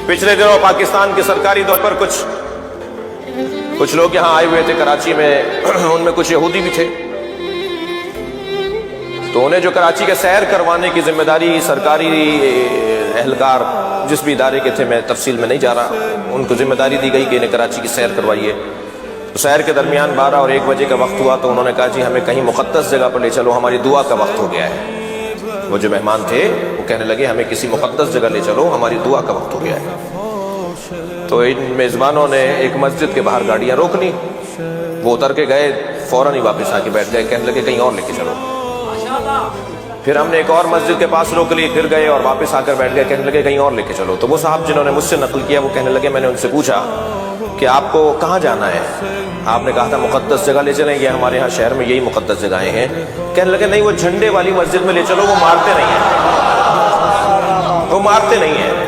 पिछले दिनों पाकिस्तान के सरकारी तौर पर कुछ लोग यहाँ आए हुए थे कराची में, उनमें कुछ यहूदी भी थे। तो उन्हें जो कराची के सैर करवाने की जिम्मेदारी सरकारी एहलकार जिस भी इदारे के थे, मैं तफसील में नहीं जा रहा, उनको जिम्मेदारी दी गई कि इन्हें कराची की सैर करवाइए। तो सैर के दरमियान 12 और 1 बजे का वक्त हुआ तो उन्होंने कहा जी हमें कहीं मुक़द्दस जगह पर ले चलो, हमारी दुआ का वक्त हो गया है। वो जो मेहमान थे वो कहने लगे हमें किसी मुक़द्दस जगह ले चलो, हमारी दुआ का वक्त हो गया है। तो इन मेज़बानों ने एक मस्जिद के बाहर गाड़ियाँ रोक ली, वो उतर के गए, फ़ौरन ही वापस आके बैठ गए, कहने लगे कहीं और लेके चलो। फिर हमने एक और मस्जिद के पास रोक ली, फिर गए और वापस आकर बैठ गए, कहने लगे कहीं और लेके चलो। तो वो साहब जिन्होंने मुझसे नकल किया वो कहने लगे, मैंने उनसे पूछा कि आपको कहाँ जाना है? आपने कहा था मुक़द्दस जगह ले चलेंगे, हमारे यहाँ शहर में यही मुक़द्दस जगहें हैं। कहने लगे नहीं, वो झंडे वाली मस्जिद में ले चलो, वो मारते नहीं है, वो मारते नहीं है।